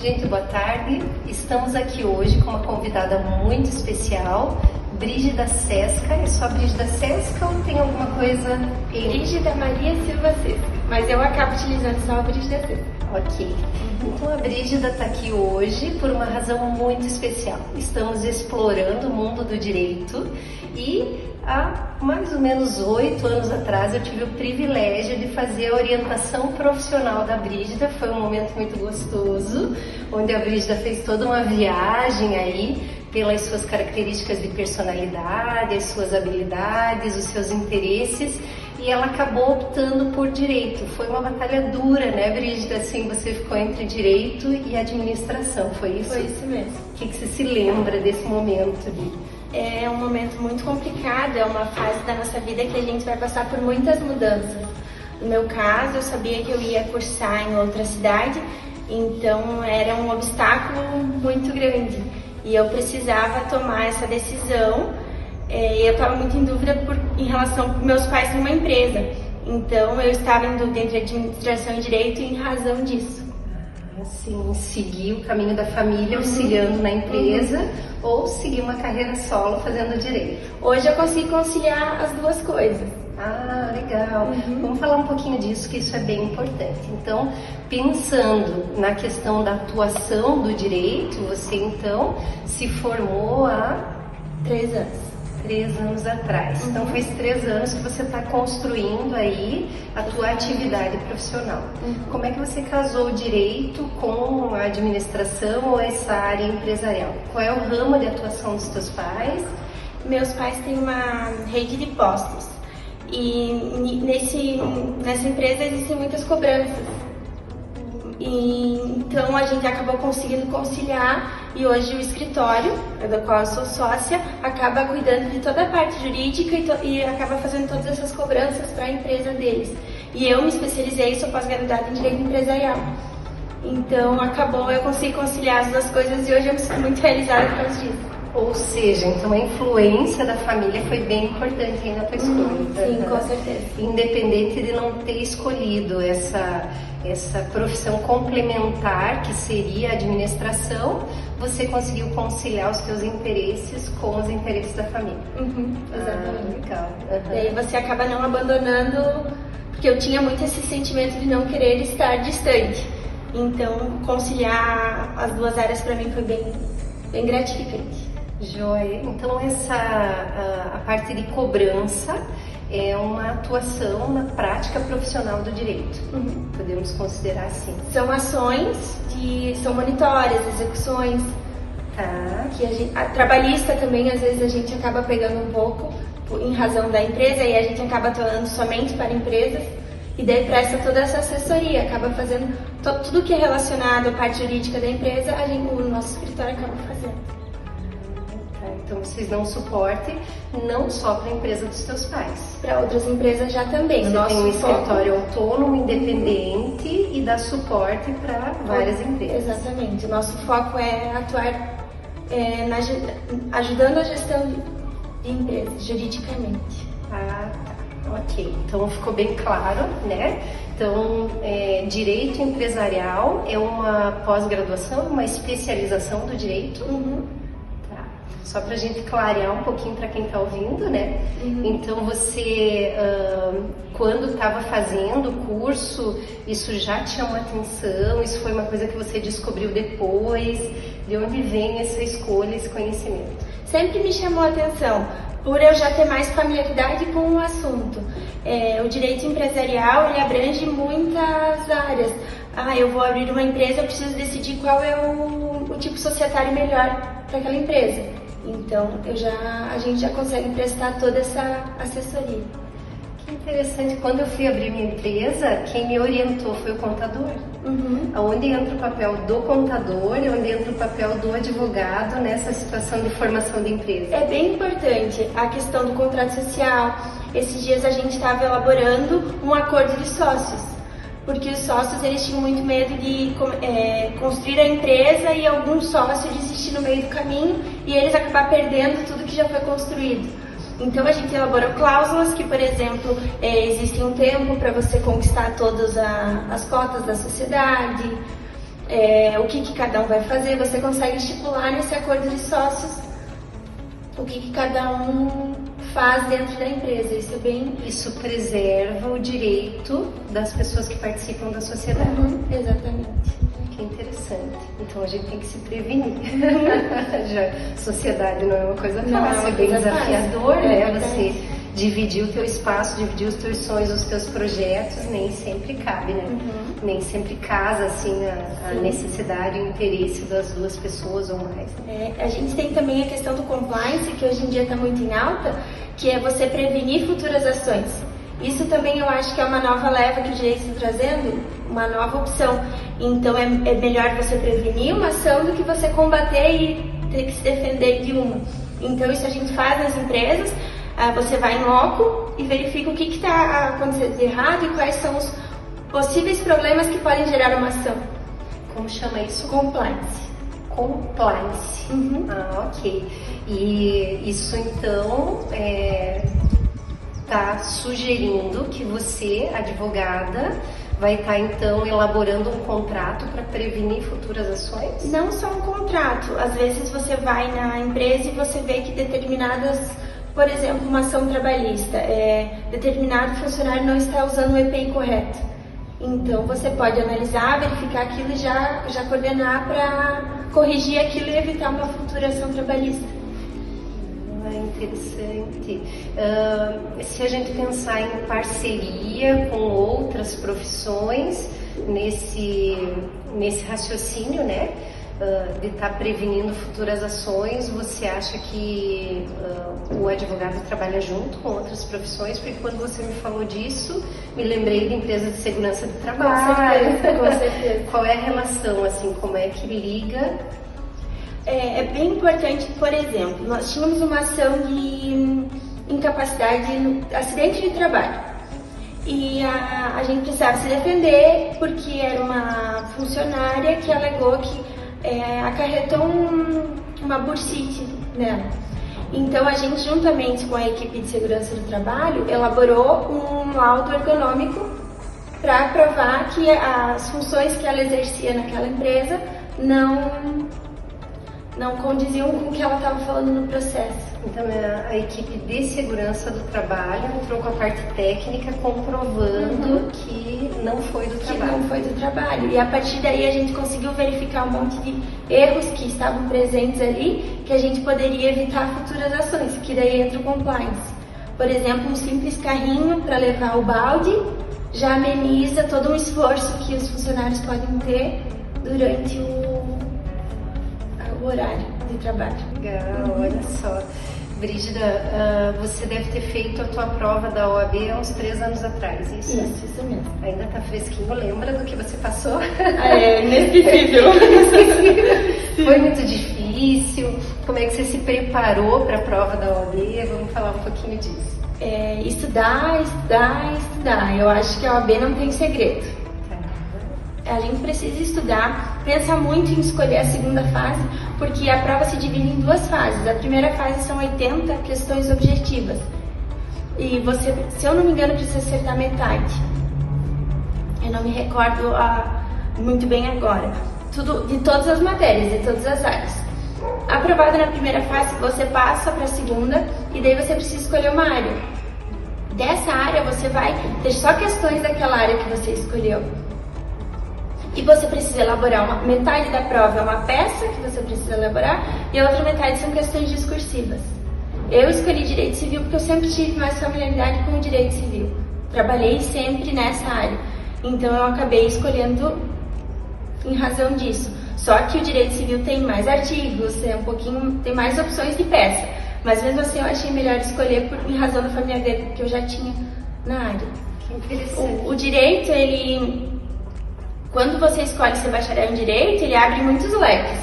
Gente, boa tarde. Estamos aqui hoje com uma convidada muito especial, Brígida Sesca. É só Brígida Sesca ou tem alguma coisa em... Brígida Maria Silva Sesca, mas eu acabo utilizando só a Brígida Sesca. Ok. Então a Brígida está aqui hoje por uma razão muito especial. Estamos explorando o mundo do direito e há mais ou menos 8 anos atrás eu tive o privilégio de fazer a orientação profissional da Brígida. Foi um momento muito gostoso, onde a Brígida fez toda uma viagem aí pelas suas características de personalidade, as suas habilidades, os seus interesses, e ela acabou optando por direito. Foi uma batalha dura, né, Brígida? Assim, você ficou entre direito e administração, foi isso? Foi isso mesmo. O que você se lembra desse momento? É um momento muito complicado, é uma fase da nossa vida que a gente vai passar por muitas mudanças. No meu caso, eu sabia que eu ia cursar em outra cidade, então era um obstáculo muito grande. E eu precisava tomar essa decisão, e eu estava muito em dúvida em relação aos meus pais numa empresa. Então eu estava em dúvida entre administração e direito em razão disso. Assim, seguir o caminho da família auxiliando na empresa ou seguir uma carreira solo fazendo direito? Hoje eu consigo conciliar as duas coisas. Ah, legal. Vamos falar um pouquinho disso, que isso é bem importante. Então, pensando na questão da atuação do direito, você então se formou há 3 anos. 3 anos atrás. Então, faz 3 anos que você está construindo aí a tua atividade profissional. Como é que você casou o direito com a administração ou essa área empresarial? Qual é o ramo de atuação dos teus pais? Meus pais têm uma rede de postos. E nessa empresa existem muitas cobranças. Então a gente acabou conseguindo conciliar e hoje o escritório, do qual eu sou sócia, acaba cuidando de toda a parte jurídica e acaba fazendo todas essas cobranças para a empresa deles. E eu me especializei, sou pós-graduada em Direito Empresarial. Então eu consigo conciliar as duas coisas e hoje eu me sinto muito realizada por causa disso. Ou seja, então a influência da família foi bem importante aí na tua escolha. Sim, com certeza. Independente de não ter escolhido essa profissão complementar que seria a administração, você conseguiu conciliar os teus interesses com os interesses da família. Exatamente. Legal. E aí você acaba não abandonando, porque eu tinha muito esse sentimento de não querer estar distante. Então conciliar as duas áreas para mim foi bem gratificante. Joia. Então a parte de cobrança é uma atuação na prática profissional do direito. Podemos considerar assim. São ações são monitórias, execuções. Tá. Que a trabalhista também, às vezes a gente acaba pegando um pouco em razão da empresa e a gente acaba atuando somente para empresas e daí presta toda essa assessoria, acaba fazendo tudo que é relacionado à parte jurídica da empresa, o nosso escritório acaba fazendo. Então vocês dão suporte não só para a empresa dos teus pais. Para outras empresas já também. Você tem um escritório autônomo, independente e dá suporte para várias empresas. Exatamente. O nosso foco é atuar ajudando a gestão de empresas, juridicamente. Ah, tá. Ok. Então ficou bem claro, né? Então, direito empresarial é uma pós-graduação, uma especialização do direito. Só para a gente clarear um pouquinho para quem está ouvindo, né? Então você, quando estava fazendo o curso, isso já te chamou atenção? Isso foi uma coisa que você descobriu depois? De onde vem essa escolha, esse conhecimento? Sempre me chamou a atenção, por eu já ter mais familiaridade com o assunto. O direito empresarial, ele abrange muitas áreas. Eu vou abrir uma empresa, eu preciso decidir qual é o tipo societário melhor para aquela empresa. Então, a gente já consegue prestar toda essa assessoria. Que interessante. Quando eu fui abrir minha empresa, quem me orientou foi o contador. Onde entra o papel do contador e onde entra o papel do advogado nessa situação de formação de empresa. É bem importante a questão do contrato social. Esses dias a gente estava elaborando um acordo de sócios. Porque os sócios eles tinham muito medo de construir a empresa e algum sócio desistir no meio do caminho e eles acabar perdendo tudo que já foi construído. Então a gente elaborou cláusulas que, por exemplo, existe um tempo para você conquistar todas as cotas da sociedade, o que cada um vai fazer, você consegue estipular nesse acordo de sócios o que cada um faz dentro da empresa. Isso preserva o direito das pessoas que participam da sociedade. Exatamente. Que interessante. Então a gente tem que se prevenir. Já sociedade não é uma coisa fácil, é bem desafiador, né? Você dividir o teu espaço, dividir os teus sonhos, os teus projetos, nem sempre cabe, né? Nem sempre casa, assim, a necessidade e o interesse das duas pessoas ou mais. A gente tem também a questão do compliance, que hoje em dia está muito em alta, que é você prevenir futuras ações. Isso também eu acho que é uma nova leva que o direito está trazendo, uma nova opção. Então é melhor você prevenir uma ação do que você combater e ter que se defender de uma. Então isso a gente faz nas empresas. Você vai em loco e verifica o que está acontecendo de errado e quais são os possíveis problemas que podem gerar uma ação. Como chama isso? Compliance. Compliance. Ok. E isso então está sugerindo que você, advogada, vai estar então elaborando um contrato para prevenir futuras ações? Não só um contrato. Às vezes você vai na empresa e você vê que determinadas, por exemplo, uma ação trabalhista, determinado funcionário não está usando o EPI correto. Então você pode analisar, verificar aquilo e já coordenar para corrigir aquilo e evitar uma futura ação trabalhista. Interessante. Se a gente pensar em parceria com outras profissões nesse raciocínio, né, de estar prevenindo futuras ações, você acha que o advogado trabalha junto com outras profissões? Porque quando você me falou disso, me lembrei de empresa de segurança do trabalho. Com certeza. Qual é a relação, assim, como é que liga? É bem importante, por exemplo, nós tínhamos uma ação de incapacidade, acidente de trabalho. E a gente precisava se defender porque era uma funcionária que alegou que acarretou uma bursite nela. Então a gente, juntamente com a equipe de segurança do trabalho, elaborou um laudo ergonômico para provar que as funções que ela exercia naquela empresa não condiziam com o que ela estava falando no processo. Então a equipe de segurança do trabalho entrou com a parte técnica comprovando que não foi do trabalho. Que não foi do trabalho. E a partir daí a gente conseguiu verificar um monte de erros que estavam presentes ali, que a gente poderia evitar futuras ações, que daí entra o compliance. Por exemplo, um simples carrinho para levar o balde já ameniza todo um esforço que os funcionários podem ter durante o horário de trabalho. Legal, olha só. Brígida, você deve ter feito a tua prova da OAB há uns 3 anos atrás, isso? Isso mesmo. Ainda tá fresquinho, lembra do que você passou? É inesquecível. Foi muito difícil? Como é que você se preparou para a prova da OAB? Vamos falar um pouquinho disso. Estudar. Eu acho que a OAB não tem segredo. A gente precisa estudar, pensar muito em escolher a segunda fase, porque a prova se divide em 2 fases. A primeira fase são 80 questões objetivas. E você, se eu não me engano, precisa acertar metade. Eu não me recordo muito bem agora. Tudo, de todas as matérias, de todas as áreas. Aprovado na primeira fase, você passa para a segunda e daí você precisa escolher uma área. Dessa área você vai ter só questões daquela área que você escolheu. E você precisa elaborar metade da prova é uma peça que você precisa elaborar e a outra metade são questões discursivas. Eu escolhi direito civil porque eu sempre tive mais familiaridade com o direito civil. Trabalhei sempre nessa área. Então eu acabei escolhendo em razão disso. Só que o direito civil tem mais artigos, tem mais opções de peça. Mas mesmo assim eu achei melhor escolher em razão da familiaridade que eu já tinha na área. Que interessante. O direito, quando você escolhe ser bacharel em direito, ele abre muitos leques.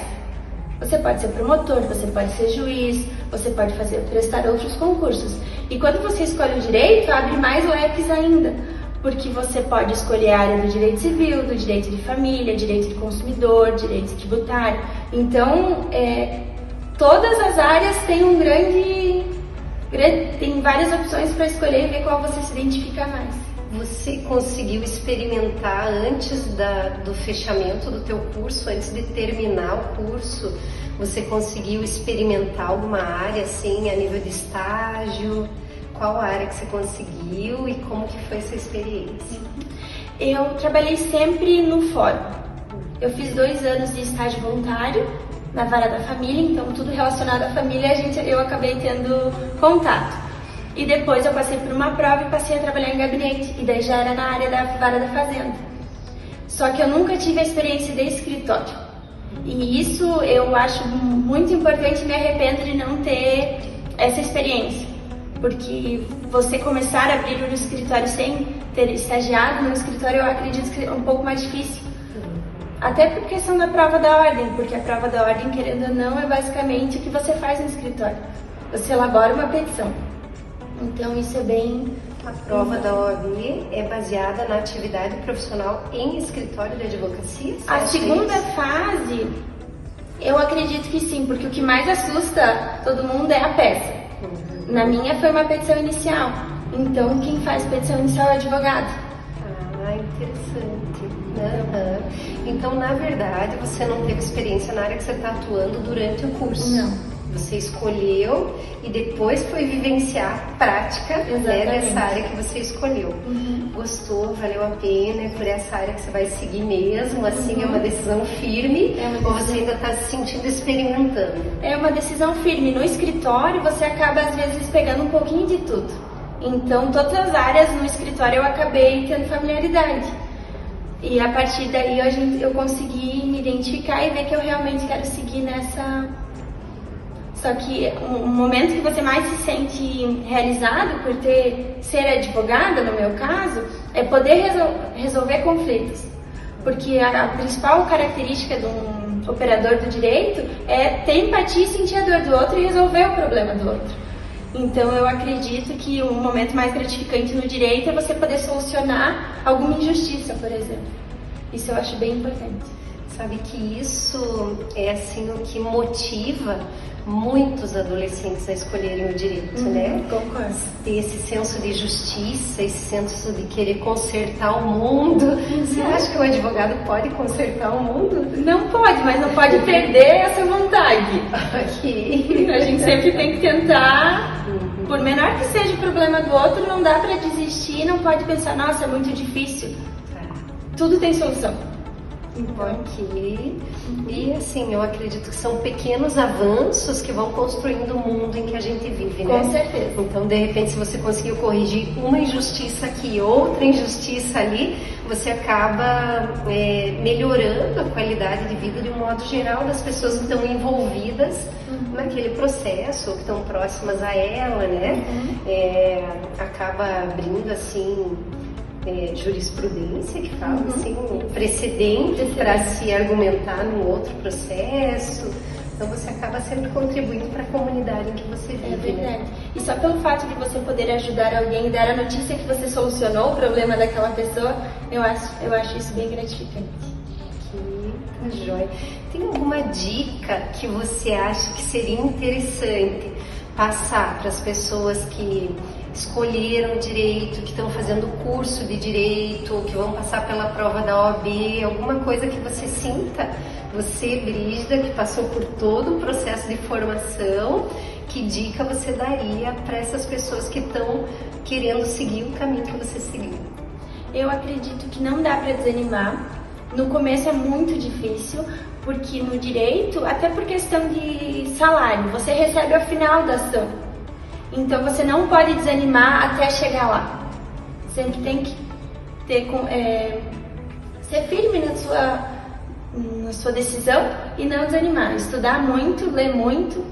Você pode ser promotor, você pode ser juiz, você pode prestar outros concursos. E quando você escolhe o direito, abre mais leques ainda. Porque você pode escolher a área do direito civil, do direito de família, direito de consumidor, direito tributário. Então, todas as áreas têm várias opções para escolher e ver qual você se identifica mais. Você conseguiu experimentar antes do fechamento do teu curso, antes de terminar o curso, você conseguiu experimentar alguma área assim, a nível de estágio? Qual área que você conseguiu e como que foi essa experiência? Eu trabalhei sempre no fórum. Eu fiz 2 anos de estágio voluntário na vara da família, então tudo relacionado à família eu acabei tendo contato. E depois eu passei por uma prova e passei a trabalhar em gabinete, e daí já era na área da vara da fazenda. Só que eu nunca tive a experiência de escritório. E isso eu acho muito importante e me arrependo de não ter essa experiência. Porque você começar a abrir um escritório sem ter estagiado no escritório, eu acredito que é um pouco mais difícil. Até por questão da prova da ordem, porque a prova da ordem, querendo ou não, é basicamente o que você faz no escritório. Você elabora uma petição. Então isso é bem... A prova da OAB é baseada na atividade profissional em escritório de advocacia? A segunda fase, eu acredito que sim, porque o que mais assusta todo mundo é a peça. Na minha foi uma petição inicial, então quem faz petição inicial é o advogado. Ah, interessante. Então, na verdade, você não teve experiência na área que você está atuando durante o curso. Não. Você escolheu e depois foi vivenciar a prática, né, dessa área que você escolheu. Gostou, valeu a pena, é por essa área que você vai seguir mesmo, assim, é uma decisão firme, ou você ainda está se sentindo experimentando? É uma decisão firme. No escritório você acaba às vezes pegando um pouquinho de tudo. Então todas as áreas no escritório eu acabei tendo familiaridade. E a partir daí eu consegui me identificar e ver que eu realmente quero seguir nessa... Só que o momento que você mais se sente realizado por ser advogada, no meu caso, é poder resolver conflitos. Porque a principal característica de um operador do direito é ter empatia e sentir a dor do outro e resolver o problema do outro. Então eu acredito que o momento mais gratificante no direito é você poder solucionar alguma injustiça, por exemplo. Isso eu acho bem importante. Sabe que isso é assim o que motiva muitos adolescentes a escolherem o direito, né? Concordo. Ter esse senso de justiça, esse senso de querer consertar o mundo. Você acha que o advogado pode consertar o mundo? Não pode, mas não pode perder essa vontade. Ok. A gente sempre tem que tentar, por menor que seja o problema do outro, não dá pra desistir, não pode pensar, nossa, é muito difícil. Tudo tem solução. Ok. E assim, eu acredito que são pequenos avanços que vão construindo o mundo em que a gente vive, né? Com certeza. Então, de repente, se você conseguiu corrigir uma injustiça aqui, outra injustiça ali, você acaba melhorando a qualidade de vida de um modo geral das pessoas que estão envolvidas naquele processo, ou que estão próximas a ela, né? Acaba abrindo, assim... jurisprudência, que fala assim, precedente para se argumentar num outro processo. Então você acaba sempre contribuindo para a comunidade em que você vive. É verdade. E só pelo fato de você poder ajudar alguém e dar a notícia que você solucionou o problema daquela pessoa, eu acho isso bem gratificante. Que joia. Tem alguma dica que você acha que seria interessante passar para as pessoas que escolheram direito, que estão fazendo curso de direito, que vão passar pela prova da OAB, alguma coisa que você sinta, você, Brígida, que passou por todo o processo de formação, que dica você daria para essas pessoas que estão querendo seguir o caminho que você seguiu? Eu acredito que não dá para desanimar. No começo é muito difícil, porque no direito, até por questão de salário, você recebe ao final da ação. Então você não pode desanimar até chegar lá. Sempre tem que ser firme na sua decisão e não desanimar. Estudar muito, ler muito.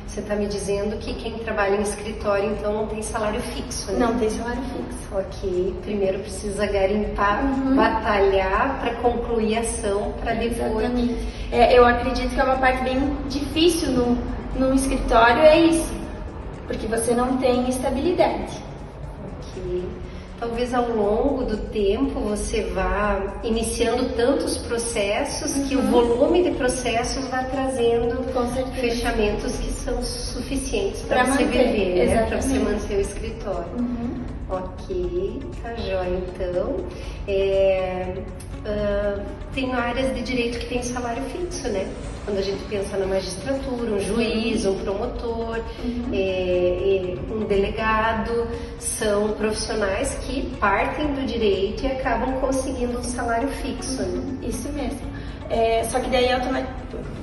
Você está me dizendo que quem trabalha em escritório, então, não tem salário fixo, né? Não tem salário fixo. Ok. Primeiro precisa garimpar, batalhar para concluir a ação, para depois... Exatamente. Eu acredito que é uma parte bem difícil no escritório, é isso. Porque você não tem estabilidade. Ok. Talvez ao longo do tempo você vá iniciando tantos processos que o volume de processos vá trazendo fechamentos que são suficientes para você viver, né? Para você manter o escritório. Ok, tá jóia então. Tem áreas de direito que tem salário fixo, né? Quando a gente pensa na magistratura, um juiz, um promotor, um delegado, são profissionais que partem do direito e acabam conseguindo um salário fixo, né? Isso mesmo. Só que daí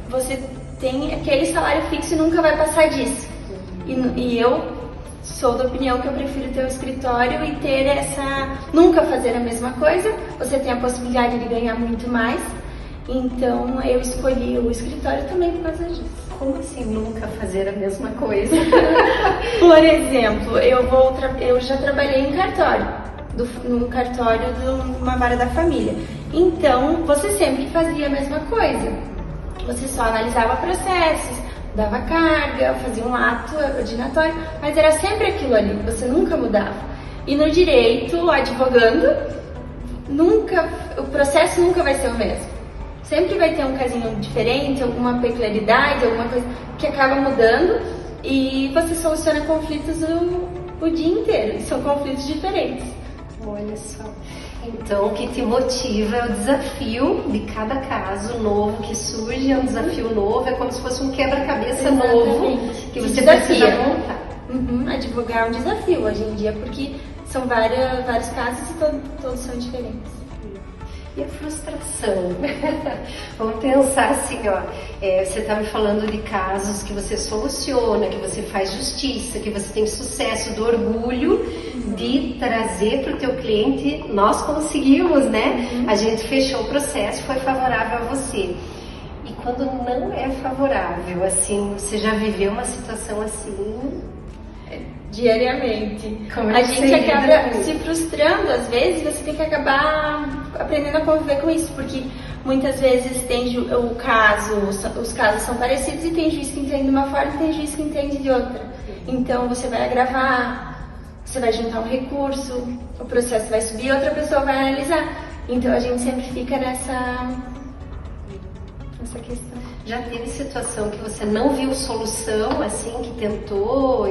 você tem aquele salário fixo e nunca vai passar disso. E eu sou da opinião que eu prefiro ter um escritório e ter nunca fazer a mesma coisa. Você tem a possibilidade de ganhar muito mais. Então eu escolhi o escritório também por causa disso. Como assim nunca fazer a mesma coisa? Por exemplo, eu já trabalhei em cartório, num cartório de uma vara da família. Então você sempre fazia a mesma coisa. Você só analisava processos, dava carga, fazia um ato ordinatório, mas era sempre aquilo ali, você nunca mudava. E no direito, advogando, o processo nunca vai ser o mesmo. Sempre vai ter um casinho diferente, alguma peculiaridade, alguma coisa que acaba mudando e você soluciona conflitos o dia inteiro. São conflitos diferentes. Olha só. Então, o que te motiva é o desafio de cada caso novo que surge, é um desafio novo, é como se fosse um quebra-cabeça novo que você precisa montar. Advogar é um desafio hoje em dia, porque são vários casos e todos são diferentes. E a frustração? Vamos pensar assim, você está me falando de casos que você soluciona, que você faz justiça, que você tem sucesso, do orgulho de trazer para o teu cliente, nós conseguimos, né? A gente fechou o processo, foi favorável a você. E quando não é favorável, assim, você já viveu uma situação assim? Diariamente. A gente acaba se frustrando, às vezes você tem que acabar aprendendo a conviver com isso, porque muitas vezes tem os casos são parecidos e tem juiz que entende de uma forma e tem juiz que entende de outra. Então você vai agravar, você vai juntar um recurso, o processo vai subir e outra pessoa vai analisar. Então a gente sempre fica nessa questão. Já teve situação que você não viu solução, assim, que tentou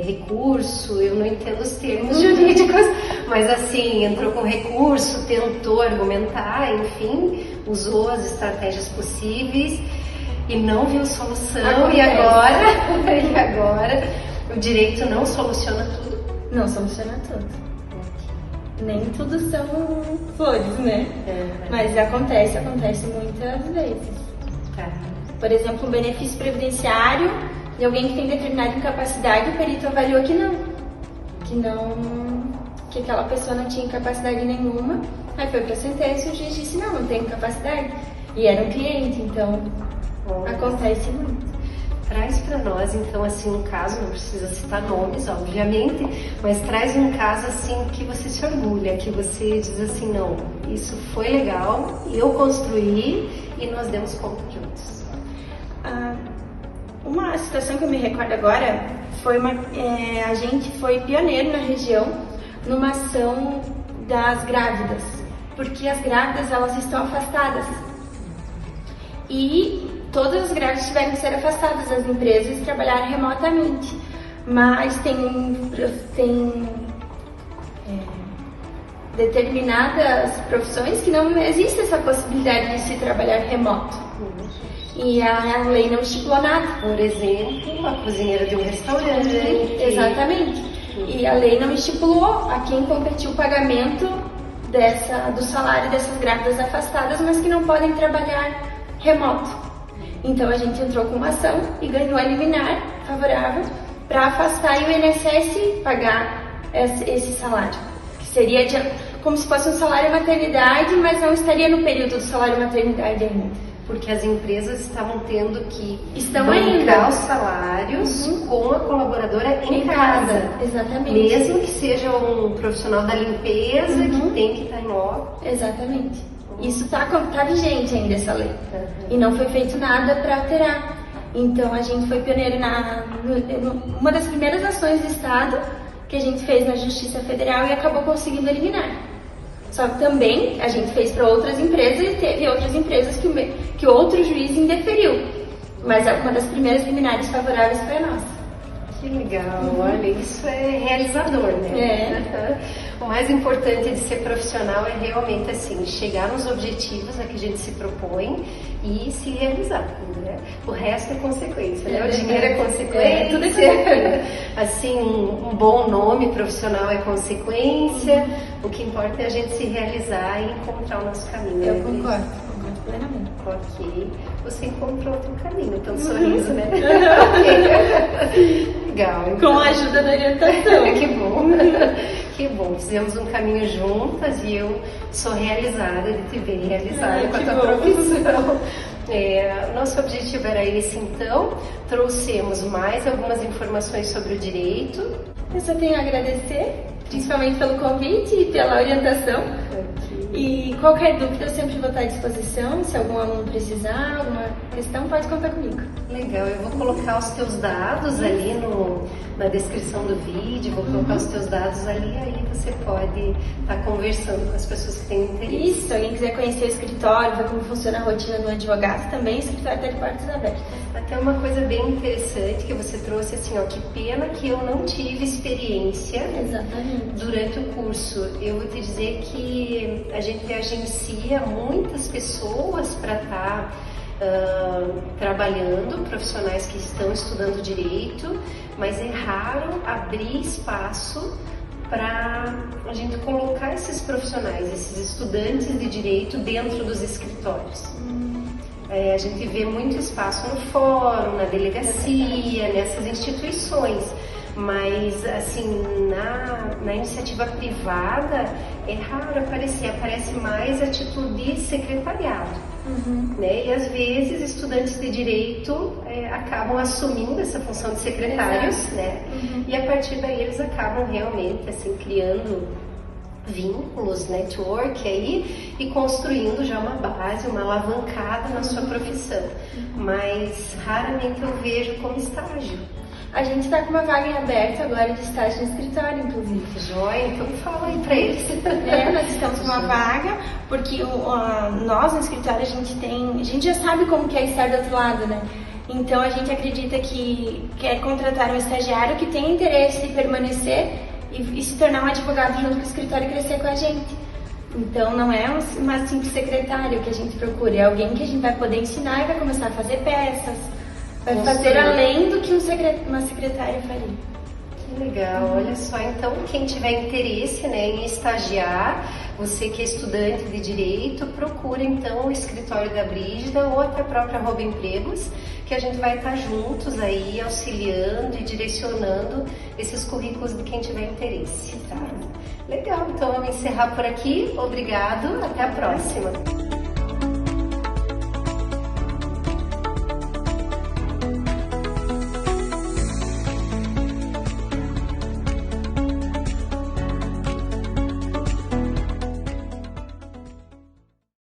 recurso, eu não entendo os termos jurídicos, mas assim, entrou com recurso, tentou argumentar, enfim, usou as estratégias possíveis e não viu solução. E agora o direito não soluciona tudo? Não soluciona tudo. Nem tudo são flores, né? Mas acontece muitas vezes. Tá. Por exemplo, um benefício previdenciário de alguém que tem determinada incapacidade, o perito avaliou que aquela pessoa não tinha incapacidade nenhuma, aí foi para a sentença e o juiz disse, não tem incapacidade. E era um cliente, então acontece muito. Traz para nós, então, assim, um caso, não precisa citar nomes, obviamente, mas traz um caso, assim, que você se orgulha, que você diz assim, não, isso foi legal, eu construí e nós demos conta juntos. Uma situação que eu me recordo agora foi a gente foi pioneiro na região numa ação das grávidas, porque as grávidas elas estão afastadas e todas as grávidas tiveram que ser afastadas das empresas e trabalhar remotamente, mas tem determinadas profissões que não existe essa possibilidade de se trabalhar remoto. E a lei não estipulou nada. Por exemplo, a cozinheira de um restaurante. Exatamente. E a lei não estipulou a quem competiu o pagamento do salário dessas grávidas afastadas, mas que não podem trabalhar remoto. Então a gente entrou com uma ação e ganhou a liminar favorável para afastar e o INSS pagar esse salário. Que seria como se fosse um salário maternidade, mas não estaria no período do salário maternidade ainda. Porque as empresas estavam tendo que bancar os salários com a colaboradora em casa. Exatamente. Mesmo que seja um profissional da limpeza que tem que estar em obra. Exatamente. Isso está vigente ainda, essa lei. E não foi feito nada para alterar. Então a gente foi pioneiro uma das primeiras ações do Estado que a gente fez na Justiça Federal e acabou conseguindo eliminar. Só que também a gente fez para outras empresas e teve outras empresas que outro juiz indeferiu. Mas uma das primeiras liminares favoráveis foi a nossa. Que legal, olha, isso é realizador, né? O mais importante de ser profissional é realmente assim, chegar nos objetivos a que a gente se propõe e se realizar, né? O resto é consequência, né? O dinheiro é consequência, tudo é consequência. Assim, um bom nome profissional é consequência, o que importa é a gente se realizar e encontrar o nosso caminho. Eu concordo plenamente. Ok, você encontrou o teu caminho, pelo sorriso, né? Legal. Então. Com a ajuda da orientação. Que bom. Que bom, fizemos um caminho juntas e eu sou realizada de te ver realizada com a tua profissão. Nosso objetivo era esse, então. Trouxemos mais algumas informações sobre o direito. Eu só tenho a agradecer, principalmente pelo convite e pela orientação. E qualquer dúvida eu sempre vou estar à disposição. Se algum aluno precisar, alguma questão, pode contar comigo. Legal, eu vou colocar os teus dados ali na descrição do vídeo, vou colocar os teus dados ali, aí você pode estar conversando com as pessoas que têm interesse. Isso, se alguém quiser conhecer o escritório, ver como funciona a rotina do advogado, também o escritório está de portas abertas. Até uma coisa bem interessante que você trouxe, assim, ó, que pena que eu não tive experiência. Exatamente. Durante o curso. Eu vou te dizer que a gente agencia muitas pessoas para estar trabalhando, profissionais que estão estudando direito, mas é raro abrir espaço para a gente colocar esses profissionais, esses estudantes de direito dentro dos escritórios. A gente vê muito espaço no fórum, na delegacia, nessas instituições, mas assim, na iniciativa privada é raro aparecer, aparece mais a título de secretariado, né? E às vezes estudantes de direito acabam assumindo essa função de secretários, né? E a partir daí eles acabam realmente assim criando vínculos, network aí e construindo já uma base, uma alavancada na sua profissão. Mas raramente eu vejo como estágio. A gente está com uma vaga em aberto agora de estágio no escritório, inclusive. Joia, então fala aí para eles. Nós estamos com uma vaga, porque nós no escritório a gente já sabe como que é estar do outro lado, né? Então a gente acredita que quer contratar um estagiário que tem interesse em permanecer e se tornar um advogado junto com o escritório e crescer com a gente. Então não é uma simples secretária que a gente procura, é alguém que a gente vai poder ensinar e vai começar a fazer peças, vai fazer além do que uma secretária faria. Que legal, olha só, então quem tiver interesse, né, em estagiar, você que é estudante de direito, procura então o escritório da Brígida ou até a própria Arroba Empregos, que a gente vai estar juntos aí auxiliando e direcionando esses currículos de quem tiver interesse, tá? Legal, então vamos encerrar por aqui, obrigado, até a próxima.